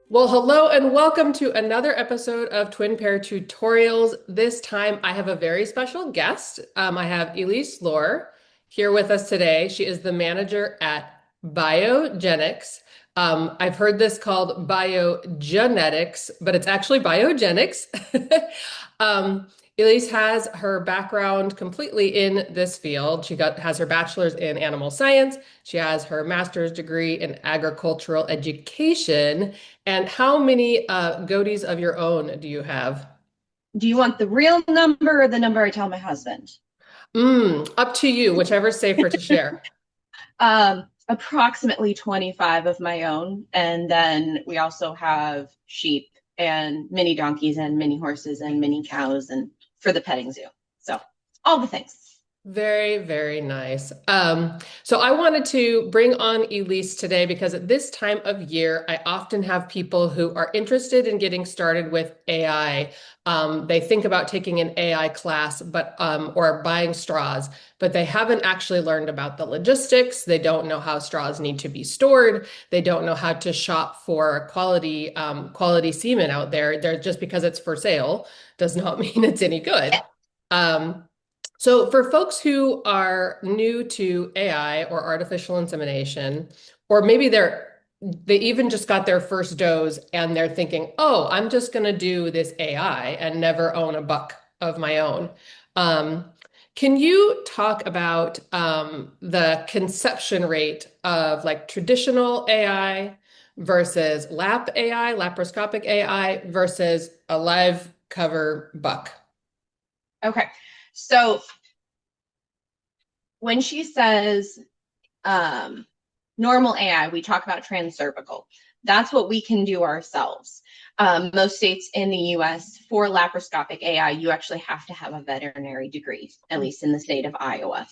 Well, hello and welcome to another episode of Twin Pair Tutorials. This time I have a very special guest. I have Elise Lohr here with us today. She is the manager at Biogenics. I've heard this called biogenetics, but it's actually biogenics. Um, Elise has her background completely in this field. Has her bachelor's in animal science. She has her master's degree in agricultural education. And how many goatees of your own do you have? Do you want the real number or the number I tell my husband? Up to you, whichever's safer to share. Approximately 25 of my own. And then we also have sheep and mini donkeys and mini horses and mini cows and for the petting zoo. So all the things. Very, very nice. So I wanted to bring on Elise today because at this time of year, I often have people who are interested in getting started with AI. They think about taking an AI class, or buying straws, but they haven't actually learned about the logistics. They don't know how straws need to be stored. They don't know how to shop for quality semen out there. Just because it's for sale does not mean it's any good. Um, so for folks who are new to AI or artificial insemination, or maybe they even just got their first dose and they're thinking, oh, I'm just going to do this AI and never own a buck of my own. Um, can you talk about the conception rate of like traditional AI versus lap AI, laparoscopic AI versus a live cover buck? Okay. So when she says normal AI, we talk about transcervical. That's what we can do ourselves. Most states in the US for laparoscopic AI, you actually have to have a veterinary degree, at least in the state of Iowa.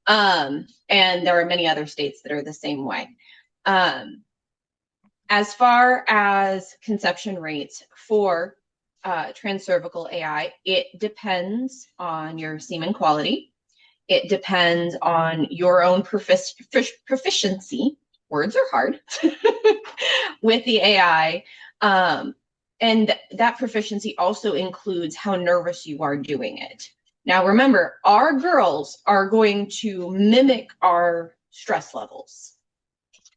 And there are many other states that are the same way. As far as conception rates for transcervical AI, it depends on your semen quality. It depends on your own proficiency. Words are hard with the AI. And that proficiency also includes how nervous you are doing it. Now, remember, our girls are going to mimic our stress levels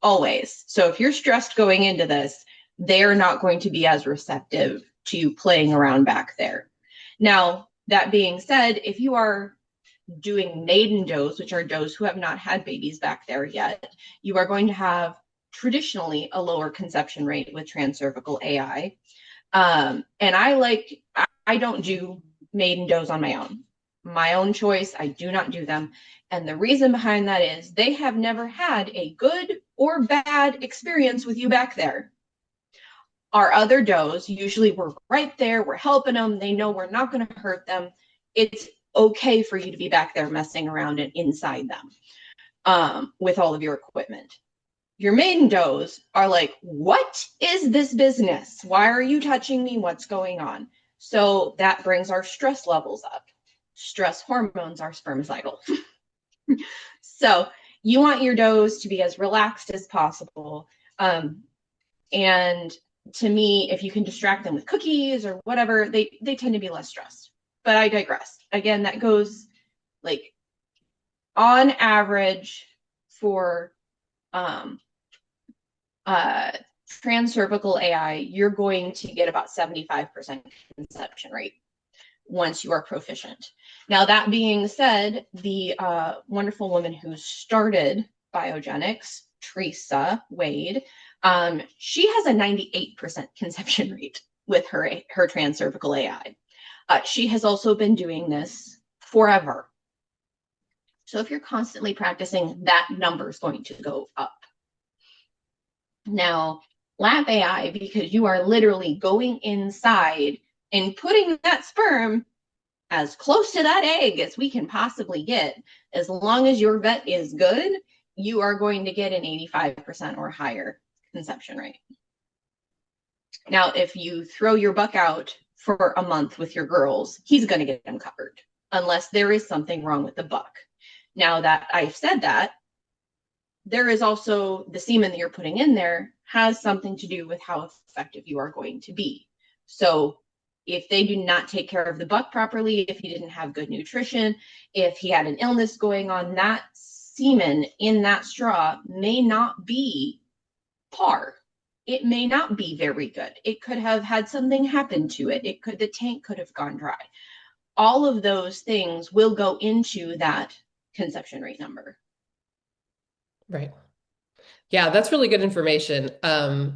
always. So if you're stressed going into this, they're not going to be as receptive to playing around back there. Now, that being said, if you are doing maiden does, which are does who have not had babies back there yet, you are going to have traditionally a lower conception rate with transcervical AI. And I don't do maiden does on my own. My own choice, I do not do them. And the reason behind that is they have never had a good or bad experience with you back there. Our other does, usually we're right there, we're helping them, they know we're not going to hurt them. It's okay for you to be back there messing around and inside them with all of your equipment. Your maiden does are like, what is this business? Why are you touching me? What's going on? So that brings our stress levels up. Stress hormones are spermicidal. So you want your does to be as relaxed as possible. And to me, if you can distract them with cookies or whatever, they tend to be less stressed. But I digress. Again, that goes like on average for transcervical AI, you're going to get about 75% conception rate once you are proficient. Now, that being said, the wonderful woman who started Biogenics, Teresa Wade, she has a 98% conception rate with her transcervical AI. She has also been doing this forever. So if you're constantly practicing, that number is going to go up. Now, lab AI, because you are literally going inside and putting that sperm as close to that egg as we can possibly get, as long as your vet is good, you are going to get an 85% or higher conception rate. Now, if you throw your buck out for a month with your girls, he's going to get them covered unless there is something wrong with the buck. Now that I've said that, there is also the semen that you're putting in there has something to do with how effective you are going to be. So if they do not take care of the buck properly, if he didn't have good nutrition, if he had an illness going on, that semen in that straw may not be par. It may not be very good. It could have had something happen to it. The tank could have gone dry. All of those things will go into that conception rate number. Right. Yeah, that's really good information. I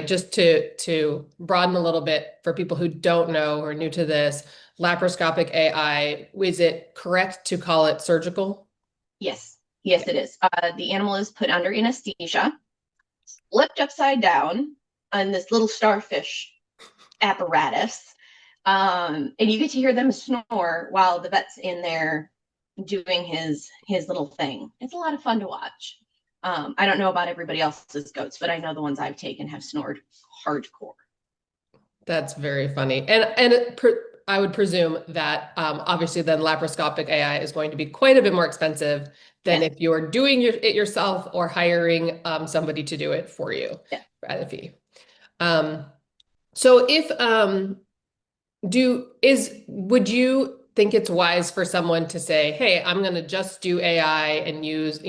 just to broaden a little bit for people who don't know or are new to this, laparoscopic AI, is it correct to call it surgical? Yes, yes, it is. The animal is put under anesthesia, flipped upside down on this little starfish apparatus, and you get to hear them snore while the vet's in there doing his little thing. It's a lot of fun to watch. I don't know about everybody else's goats, but I know the ones I've taken have snored hardcore. That's very funny. I would presume that obviously then laparoscopic AI is going to be quite a bit more expensive than Yeah. if you are doing it yourself or hiring somebody to do it for you Yeah. at a fee. So if would you think it's wise for someone to say, hey, I'm going to just do AI and use,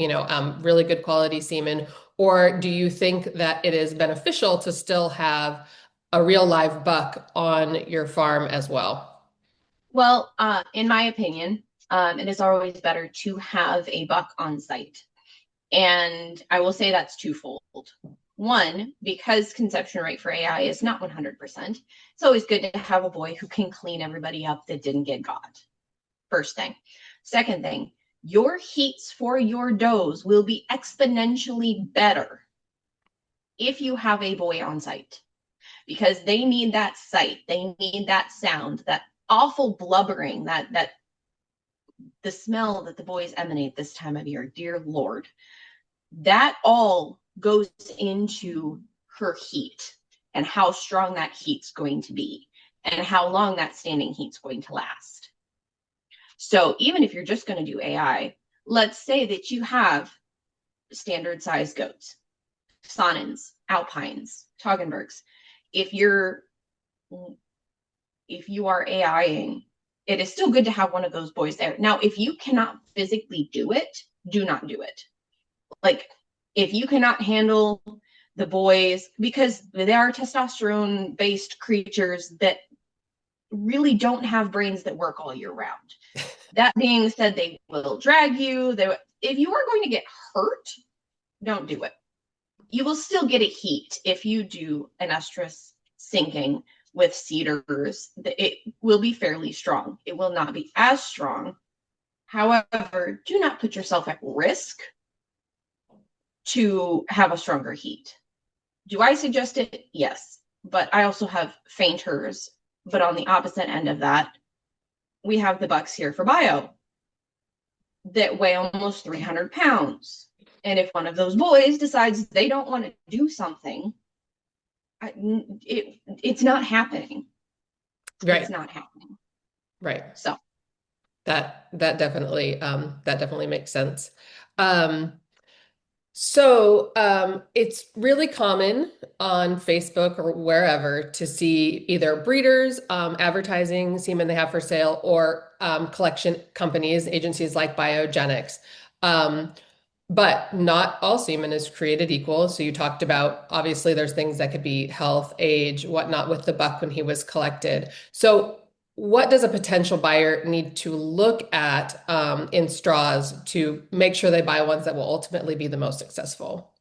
really good quality semen? Or do you think that it is beneficial to still have a real live buck on your farm as well? Well, in my opinion, it is always better to have a buck on site. And I will say that's twofold. One, because conception rate for AI is not 100%, it's always good to have a boy who can clean everybody up that didn't get got. First thing. Second thing, your heats for your does will be exponentially better if you have a boy on site, because they need that sight, they need that sound, that awful blubbering, that the smell that the boys emanate this time of year. Dear Lord, that all goes into her heat and how strong that heat's going to be and how long that standing heat's going to last. So even if you're just going to do AI, let's say that you have standard size goats, Sonnens, Alpines, Toggenburgs. If you are AIing, it is still good to have one of those boys there. Now, if you cannot physically do it, do not do it. Like, if you cannot handle the boys, because they are testosterone based creatures that really don't have brains that work all year round. That being said, they will drag you. If you are going to get hurt, don't do it. You will still get a heat if you do an estrus sinking with cedars. It will be fairly strong. It will not be as strong. However, do not put yourself at risk to have a stronger heat. Do I suggest it? Yes. But I also have fainters. But on the opposite end of that, we have the bucks here for bio that weigh almost 300 pounds. And if one of those boys decides they don't want to do something, it's not happening. Right. It's not happening. Right. So that definitely makes sense. It's really common on Facebook or wherever to see either breeders advertising semen they have for sale or collection companies, agencies like Biogenics. But not all semen is created equal. So you talked about, obviously, there's things that could be health, age, whatnot with the buck when he was collected. So what does a potential buyer need to look at in straws to make sure they buy ones that will ultimately be the most successful?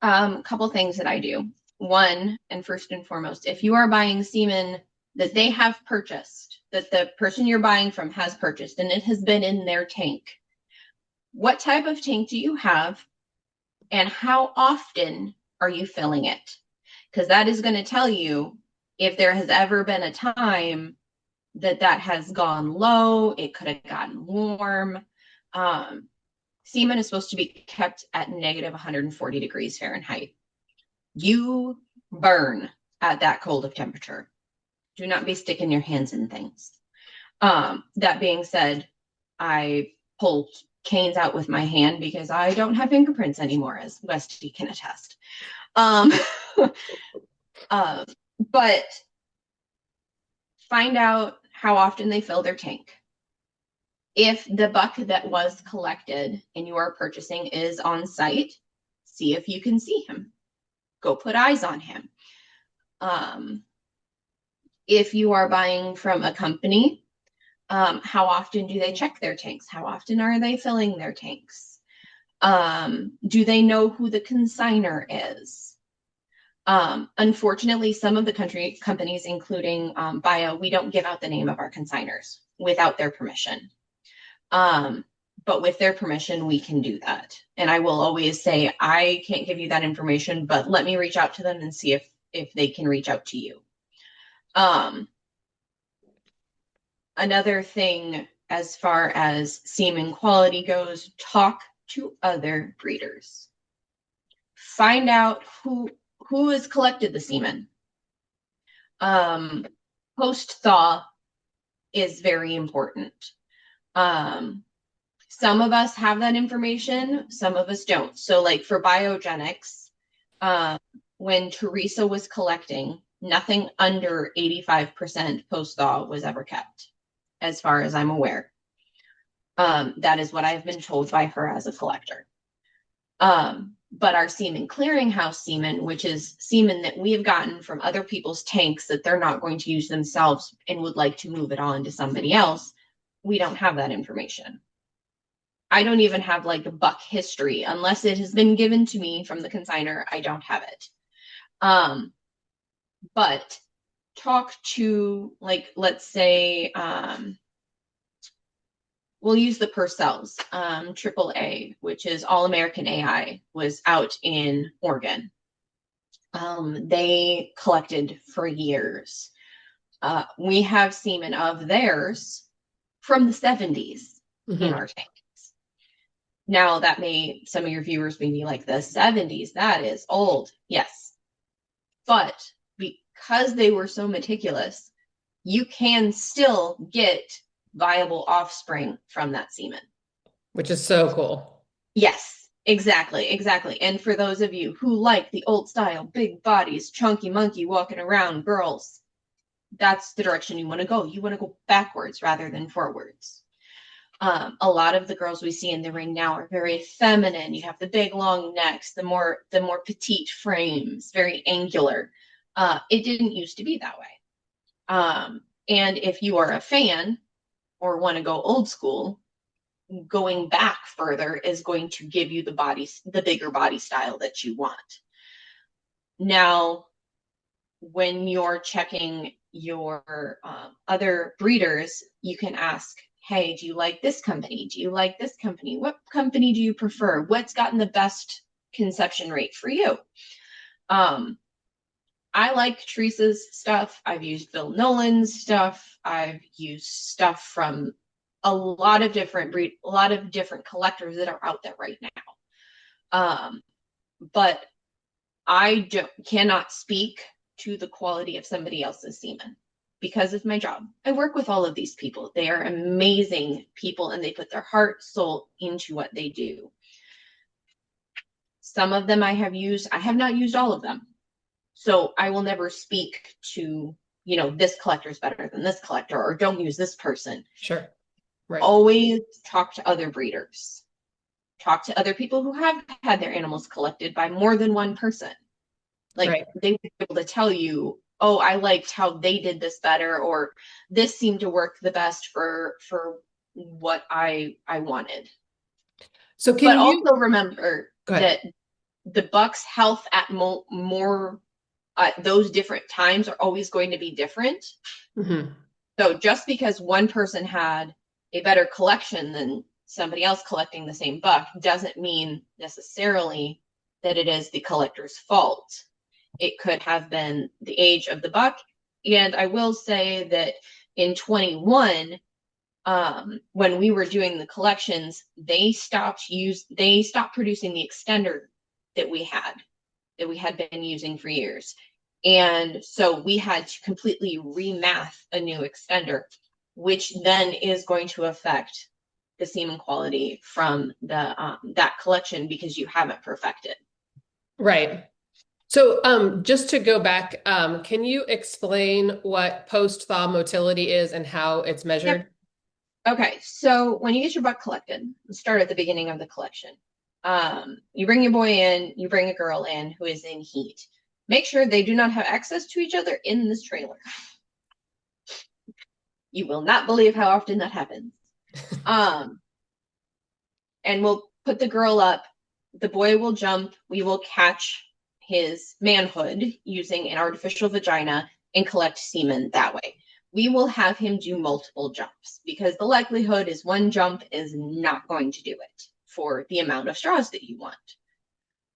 a couple things that I do. One, and first and foremost, if you are buying semen that they have purchased, that the person you're buying from has purchased, and it has been in their tank, what type of tank do you have, and how often are you filling it? Because that is going to tell you if there has ever been a time that has gone low. It could have gotten warm. Semen is supposed to be kept at negative 140 degrees Fahrenheit. You burn at that cold of temperature. Do not be sticking your hands in things. That being said, I pull canes out with my hand because I don't have fingerprints anymore, as Westy can attest. Um, but find out how often they fill their tank. If the buck that was collected and you are purchasing is on site, see if you can see him. Go put eyes on him. If you are buying from a company, how often do they check their tanks? How often are they filling their tanks? Do they know who the consignor is? Unfortunately, some of the companies, including Bio, we don't give out the name of our consignors without their permission. But with their permission, we can do that. And I will always say, I can't give you that information, but let me reach out to them and see if they can reach out to you. Another thing, as far as semen quality goes, talk to other breeders. Find out who has collected the semen. Post-thaw is very important. Some of us have that information, some of us don't. So like for biogenics, when Teresa was collecting, nothing under 85% post-thaw was ever kept, as far as I'm aware. That is what I've been told by her as a collector. But our semen clearinghouse semen, which is semen that we have gotten from other people's tanks that they're not going to use themselves and would like to move it on to somebody else, we don't have that information. I don't even have like a buck history unless it has been given to me from the consignor. I don't have it. But talk to, like, let's say, we'll use the Purcells. AAA, which is All American AI, was out in Oregon. They collected for years. We have semen of theirs from the 70s in our tanks. Now, that some of your viewers may be like, the 70s, that is old. Yes. But because they were so meticulous, you can still get viable offspring from that semen. Which is so cool. Yes, exactly. And for those of you who like the old style, big bodies, chunky monkey walking around girls, that's the direction you want to go. You want to go backwards rather than forwards. A lot of the girls we see in the ring now are very feminine. You have the big long necks, the more petite frames, very angular. It didn't used to be that way. And if you are a fan or want to go old school, going back further is going to give you the bigger body style that you want. Now, when you're checking your other breeders, you can ask, hey, do you like this company? Do you like this company? What company do you prefer? What's gotten the best conception rate for you? I like Teresa's stuff. I've used Bill Nolan's stuff. I've used stuff from a lot of different collectors that are out there right now. But I cannot speak to the quality of somebody else's semen because of my job. I work with all of these people. They are amazing people and they put their heart, soul into what they do. Some of them I have used. I have not used all of them. So I will never speak to, this collector is better than this collector, or don't use this person. Sure. Right. Always talk to other breeders. Talk to other people who have had their animals collected by more than one person. Like, they would be able to tell you, oh, I liked how they did this better, or this seemed to work the best for what I wanted. So also remember that the buck's health at more those different times are always going to be different. So just because one person had a better collection than somebody else collecting the same buck doesn't mean necessarily that it is the collector's fault. It could have been the age of the buck. And I will say that in 21, when we were doing the collections, they stopped producing the extender that we had been using for years. And so we had to completely remath a new extender, which then is going to affect the semen quality from the that collection because you haven't perfected. Right. So, just to go back, can you explain what post-thaw motility is and how it's Yep. measured? Okay, so when you get your butt collected, start at the beginning of the collection. You bring your boy in, you bring a girl in who is in heat. Make sure they do not have access to each other in this trailer. You will not believe how often that happens. Um, and we'll put the girl up. The boy will jump. We will catch his manhood using an artificial vagina and collect semen that way. We will have him do multiple jumps because the likelihood is one jump is not going to do it for the amount of straws that you want.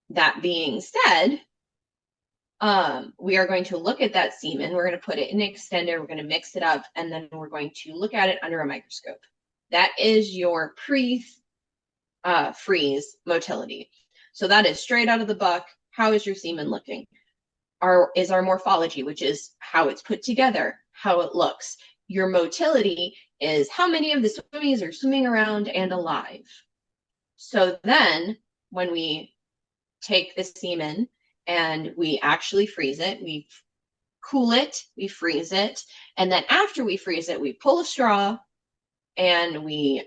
That being said, we are going to look at that semen. We're going to put it in an extender. We're going to mix it up, and then we're going to look at it under a microscope. That is your freeze motility. So that is straight out of the buck. How is your semen looking? Is our morphology, which is how it's put together, how it looks. Your motility is how many of the swimmies are swimming around and alive. So then when we take the semen and we actually freeze it, we cool it, we freeze it, and then after we freeze it, we pull a straw and we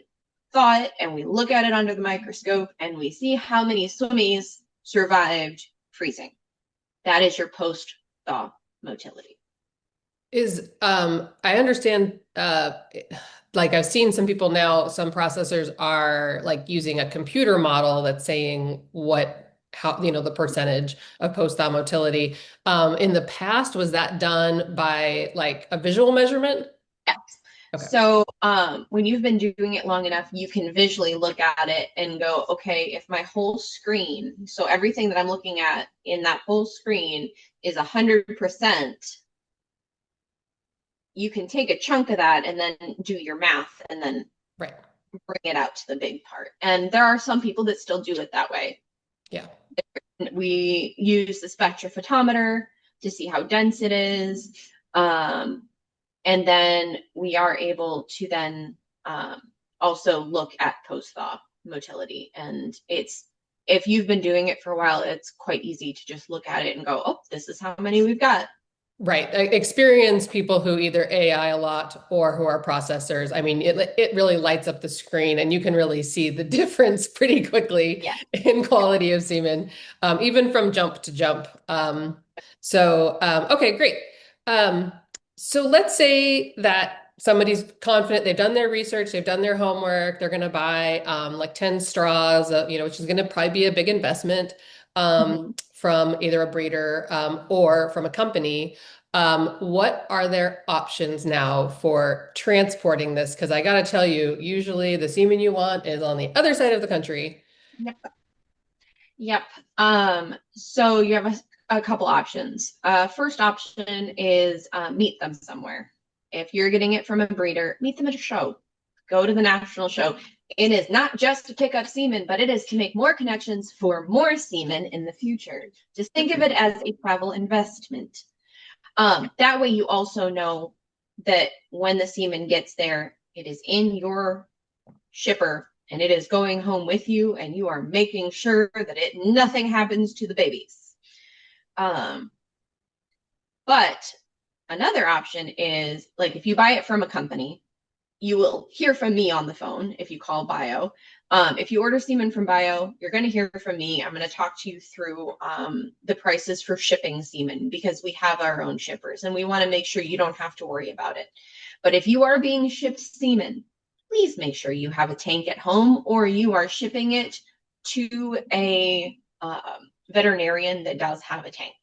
thaw it and we look at it under the microscope and we see how many swimmies survived freezing. That is your post-thaw motility. I understand, like I've seen some people now, some processors are like using a computer model that's saying how, the percentage of post-thaw motility. In the past, was that done by like a visual measurement? Yes. Okay. So when you've been doing it long enough, you can visually look at it and go, okay, if my whole screen, so everything that I'm looking at in that whole screen is 100%, you can take a chunk of that and then do your math and then Right. bring it out to the big part. And there are some people that still do it that way. Yeah. We use the spectrophotometer to see how dense it is. And then we are able to then also look at post-thaw motility. And if you've been doing it for a while, it's quite easy to just look at it and go, oh, this is how many we've got. Right. Experienced people who either AI a lot or who are processors. I mean, it really lights up the screen and you can really see the difference pretty quickly in quality of semen, even from jump to jump. Okay, great. So let's say that somebody's confident, they've done their research, they've done their homework, they're going to buy like 10 straws, which is going to probably be a big investment. From either a breeder or from a company. What are their options now for transporting this? Because I got to tell you, usually the semen you want is on the other side of the country. Yep. So you have a couple options. First option is meet them somewhere. If you're getting it from a breeder, meet them at a show. Go to the national show. It is not just to pick up semen, but it is to make more connections for more semen in the future. Just think of it as a travel investment. That way you also know that when the semen gets there, it is in your shipper and it is going home with you and you are making sure that nothing happens to the babies. But another option is like if you buy it from a company, you will hear from me on the phone if you call Bio. If you order semen from Bio, you're going to hear from me. I'm going to talk to you through the prices for shipping semen because we have our own shippers and we want to make sure you don't have to worry about it. But if you are being shipped semen, please make sure you have a tank at home or you are shipping it to a veterinarian that does have a tank.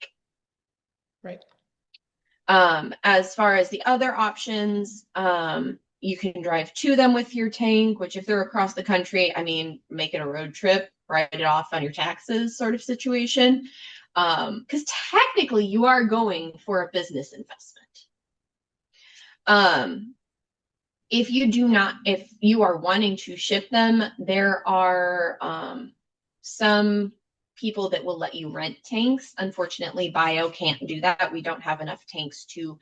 Right. As far as the other options, you can drive to them with your tank, which if they're across the country, I mean, make it a road trip, write it off on your taxes sort of situation. Because technically you are going for a business investment. If you are wanting to ship them, there are some people that will let you rent tanks. Unfortunately, Bio can't do that. We don't have enough tanks to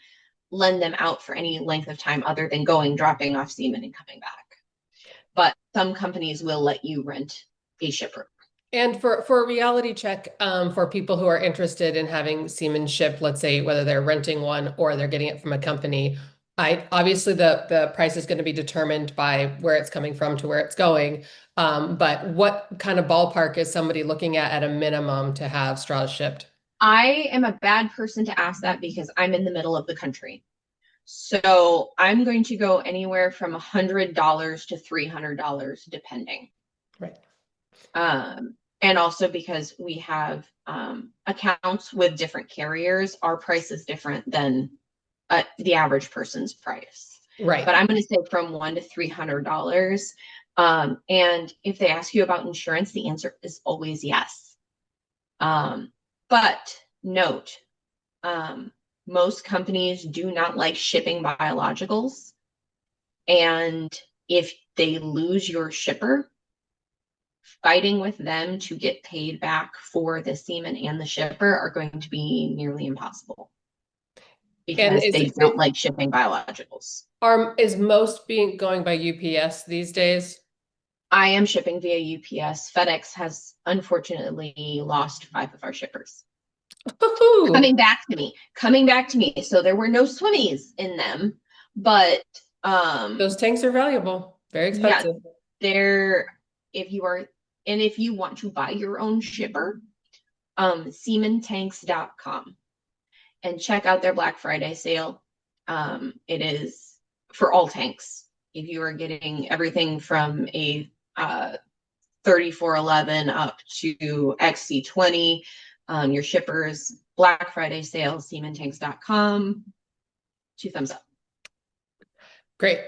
lend them out for any length of time other than dropping off semen and coming back. but some companies will let you rent a shipper. And for a reality check, for people who are interested in having semen shipped, let's say whether they're renting one or they're getting it from a company, I obviously the price is going to be determined by where it's coming from to where it's going. But what kind of ballpark is somebody looking at a minimum to have straws shipped? I am a bad person to ask that because I'm in the middle of the country. So I'm going to go anywhere from $100 to $300, depending. Right. And also because we have accounts with different carriers, our price is different than the average person's price. Right. But I'm going to say from $100 to $300. And if they ask you about insurance, the answer is always yes. But note, most companies do not like shipping biologicals. And if they lose your shipper, fighting with them to get paid back for the semen and the shipper are going to be nearly impossible And because they don't like shipping biologicals. is most being going by UPS these days? I am shipping via UPS. FedEx has unfortunately lost 5 of our shippers. Coming back to me. So there were no swimmies in them, but those tanks are valuable, very expensive. Yeah, they're if you are and if you want to buy your own shipper, sementanks.com and check out their Black Friday sale. It is for all tanks. If you are getting everything from a 3411 up to XC20, your shippers, Black Friday sale, sementanks.com, 2 thumbs up. Great.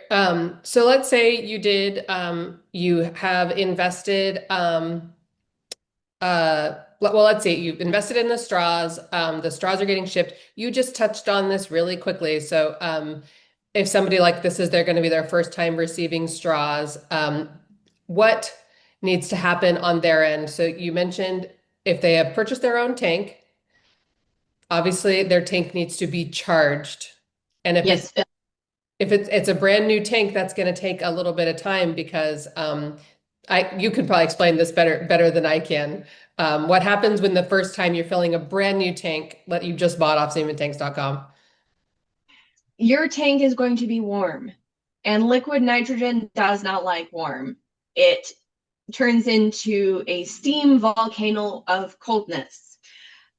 So let's say you have invested, well, let's say you've invested in the straws. The straws are getting shipped. You just touched on this really quickly. So, if somebody like this is they're going to be their first time receiving straws, what needs to happen on their end? So you mentioned if they have purchased their own tank, obviously their tank needs to be charged. And Yes. if it's a brand new tank, that's going to take a little bit of time because you could probably explain this better than I can. What happens when the first time you're filling a brand new tank that you just bought off sementanks.com? Your tank is going to be warm, and liquid nitrogen does not like warm. It turns into a steam volcano of coldness,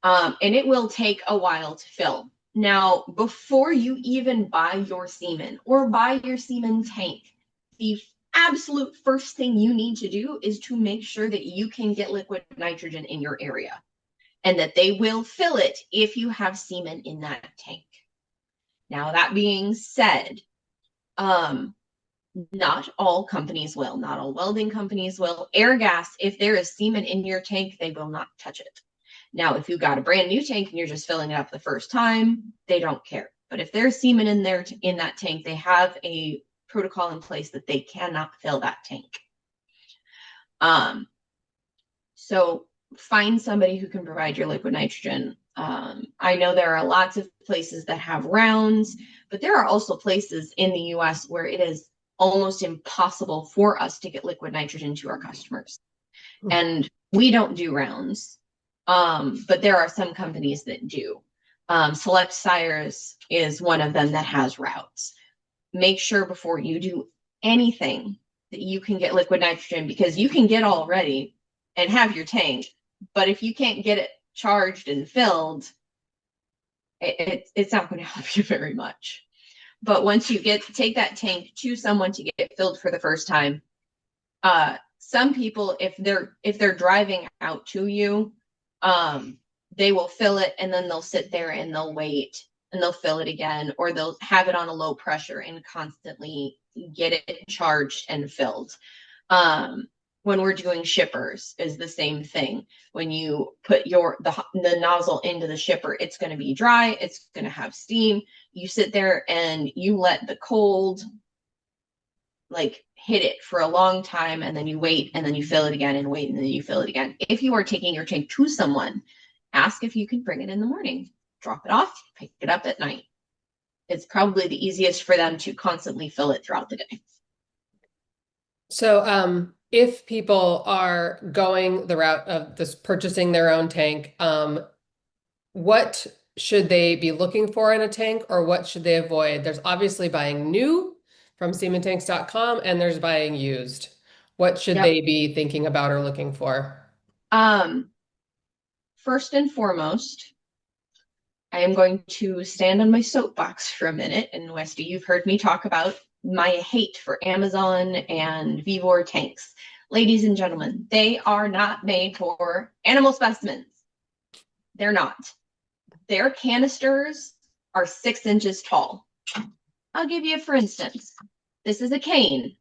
and it will take a while to fill. Now, before you even buy your semen or buy your semen tank, the absolute first thing you need to do is to make sure that you can get liquid nitrogen in your area and that they will fill it if you have semen in that tank. Now, that being said, not all companies will, not all welding companies will. Airgas, if there is semen in your tank, they will not touch it. Now, if you got a brand new tank and you're just filling it up the first time, they don't care. But if there's semen in there in that tank, they have a protocol in place that they cannot fill that tank. So find somebody who can provide your liquid nitrogen. I know there are lots of places that have rounds, but there are also places in the US where it is almost impossible for us to get liquid nitrogen to our customers. And we don't do rounds, but there are some companies that do. Select Sires is one of them that has routes. Make sure before you do anything that you can get liquid nitrogen, because you can get all ready and have your tank, but if you can't get it charged and filled, it's not going to help you very much. But once you take that tank to someone to get filled for the first time, some people, if they're driving out to you, they will fill it and then they'll sit there and they'll wait and they'll fill it again, or they'll have it on a low pressure and constantly get it charged and filled. When we're doing shippers is the same thing. When you put the nozzle into the shipper, it's going to be dry. It's going to have steam. You sit there and you let the cold hit it for a long time, and then you wait and then you fill it again and wait and then you fill it again. If you are taking your tank to someone, ask if you can bring it in the morning, drop it off, pick it up at night. It's probably the easiest for them to constantly fill it throughout the day. So, if people are going the route of this purchasing their own tank, what should they be looking for in a tank or what should they avoid? There's obviously buying new from sementanks.com and there's buying used. What should Yep. they be thinking about or looking for? Um, First and foremost, I am going to stand on my soapbox for a minute. And Westy, you've heard me talk about my hate for Amazon and Vivor tanks. Ladies and gentlemen, they are not made for animal specimens. They're not. Their canisters are 6 inches tall. I'll give you, for instance, this is a cane.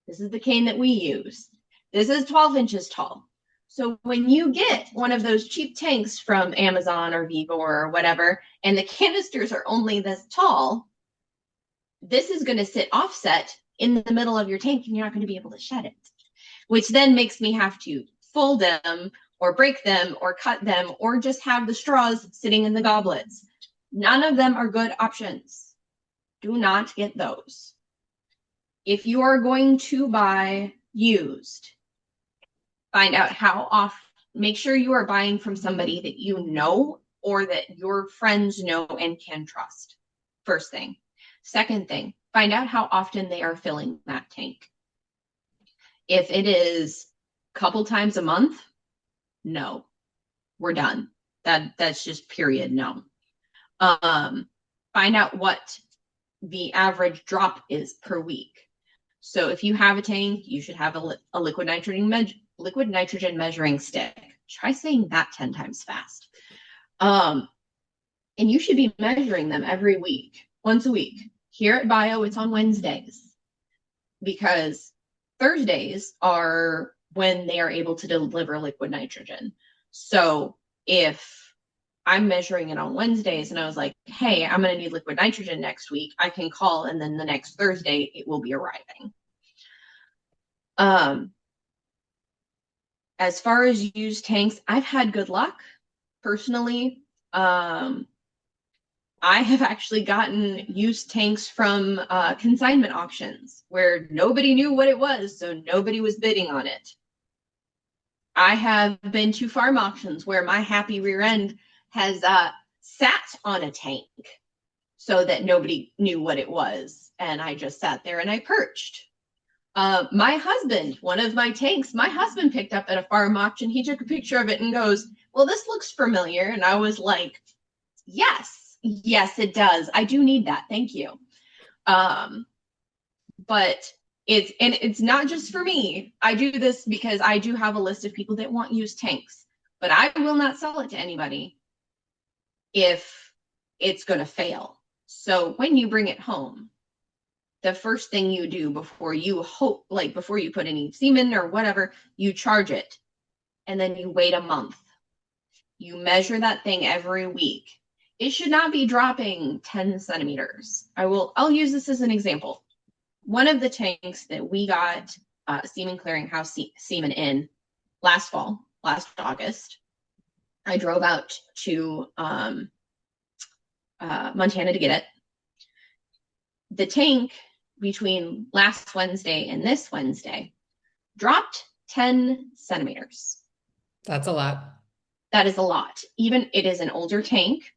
This is the cane that we use. This is 12 inches tall. So when you get one of those cheap tanks from Amazon or Vivo or whatever, and the canisters are only this tall, this is going to sit offset in the middle of your tank and you're not going to be able to shed it, which then makes me have to fold them or break them or cut them or just have the straws sitting in the goblets. None of them are good options. Do not get those. If you are going to buy used, find out how often, make sure you are buying from somebody that you know or that your friends know and can trust. First thing. Second thing, find out how often they are filling that tank. If it is a couple times a month, no, we're done. That's just period no. Find out what the average drop is per week. So if you have a tank, you should have a liquid nitrogen measuring stick. Try saying that 10 times fast. And you should be measuring them every week, once a week. Here at Bio, it's on Wednesdays because Thursdays are when they are able to deliver liquid nitrogen. So if I'm measuring it on Wednesdays and I was like, hey, I'm going to need liquid nitrogen next week, I can call and then the next Thursday it will be arriving. As far as used tanks, I've had good luck personally. I have actually gotten used tanks from consignment auctions where nobody knew what it was, so nobody was bidding on it. I have been to farm auctions where my happy rear end has sat on a tank so that nobody knew what it was. And I just sat there and I perched. My husband, one of my tanks, my husband picked up at a farm auction. He took a picture of it and goes, well, this looks familiar. And I was like, yes, it does. I do need that. Thank you. But it's not just for me. I do this because I do have a list of people that want used tanks, but I will not sell it to anybody if it's going to fail. So when you bring it home, the first thing you do before you put any semen or whatever, you charge it. And then you wait a month. You measure that thing every week. It should not be dropping 10 centimeters. I'll use this as an example. One of the tanks that we got Semen Clearinghouse semen in last August, I drove out to Montana to get it. The tank between last Wednesday and this Wednesday dropped 10 centimeters. That's a lot. That is a lot. Even it is an older tank.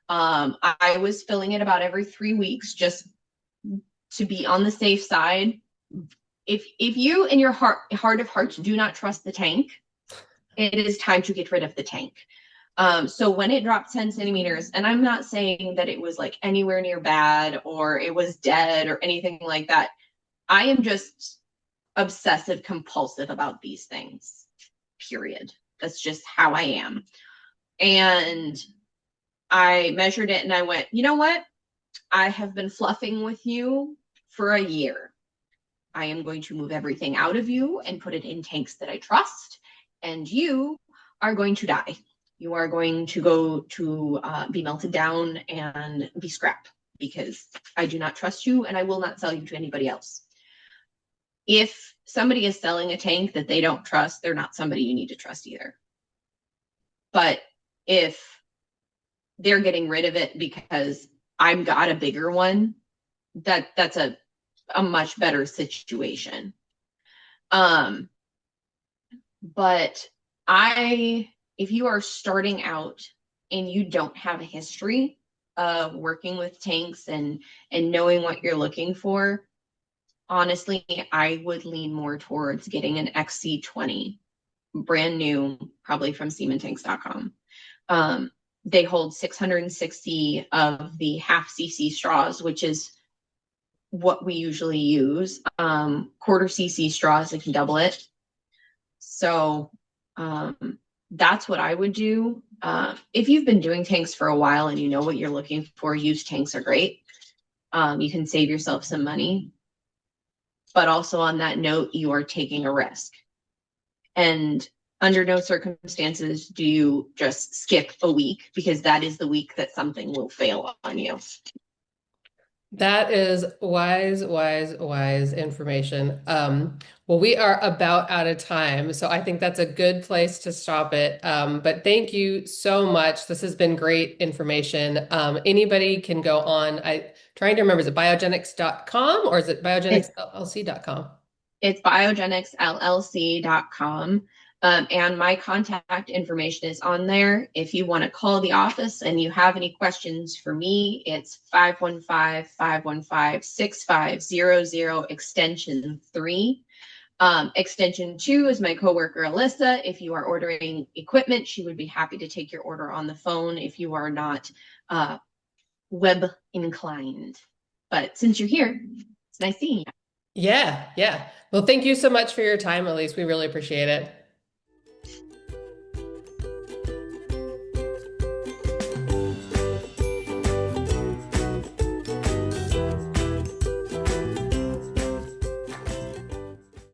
I was filling it about every 3 weeks just to be on the safe side. If you in your heart of hearts do not trust the tank, it is time to get rid of the tank. So when it dropped 10 centimeters, and I'm not saying that it was like anywhere near bad or it was dead or anything like that. I am just obsessive compulsive about these things, period. That's just how I am. And I measured it and I went, you know what? I have been fluffing with you for a year. I am going to move everything out of you and put it in tanks that I trust. And you are going to die. You are going to go to be melted down and be scrap because I do not trust you and I will not sell you to anybody else. If somebody is selling a tank that they don't trust, they're not somebody you need to trust either. But if they're getting rid of it because I've got a bigger one, that's a much better situation. Um, but if you are starting out and you don't have a history of working with tanks and knowing what you're looking for, honestly, I would lean more towards getting an XC20, brand new, probably from SemenTanks.com. They hold 660 of the half cc straws, which is what we usually use. Quarter cc straws, they can double it. So that's what I would do. If you've been doing tanks for a while and you know what you're looking for, used tanks are great. You can save yourself some money. But also on that note, you are taking a risk. And under no circumstances do you just skip a week, because that is the week that something will fail on you. That is wise, wise, wise information. Well, we are about out of time, so I think that's a good place to stop it. But thank you so much. This has been great information. Anybody can go on. Trying to remember, is it biogenics.com or is it biogenicsllc.com? It's biogenicsllc.com. And my contact information is on there. If you want to call the office and you have any questions for me, it's 515-515-6500, extension 3. Extension 2 is my coworker, Alyssa. If you are ordering equipment, she would be happy to take your order on the phone if you are not web inclined. But since you're here, it's nice seeing you. Yeah, yeah. Well, thank you so much for your time, Elise. We really appreciate it.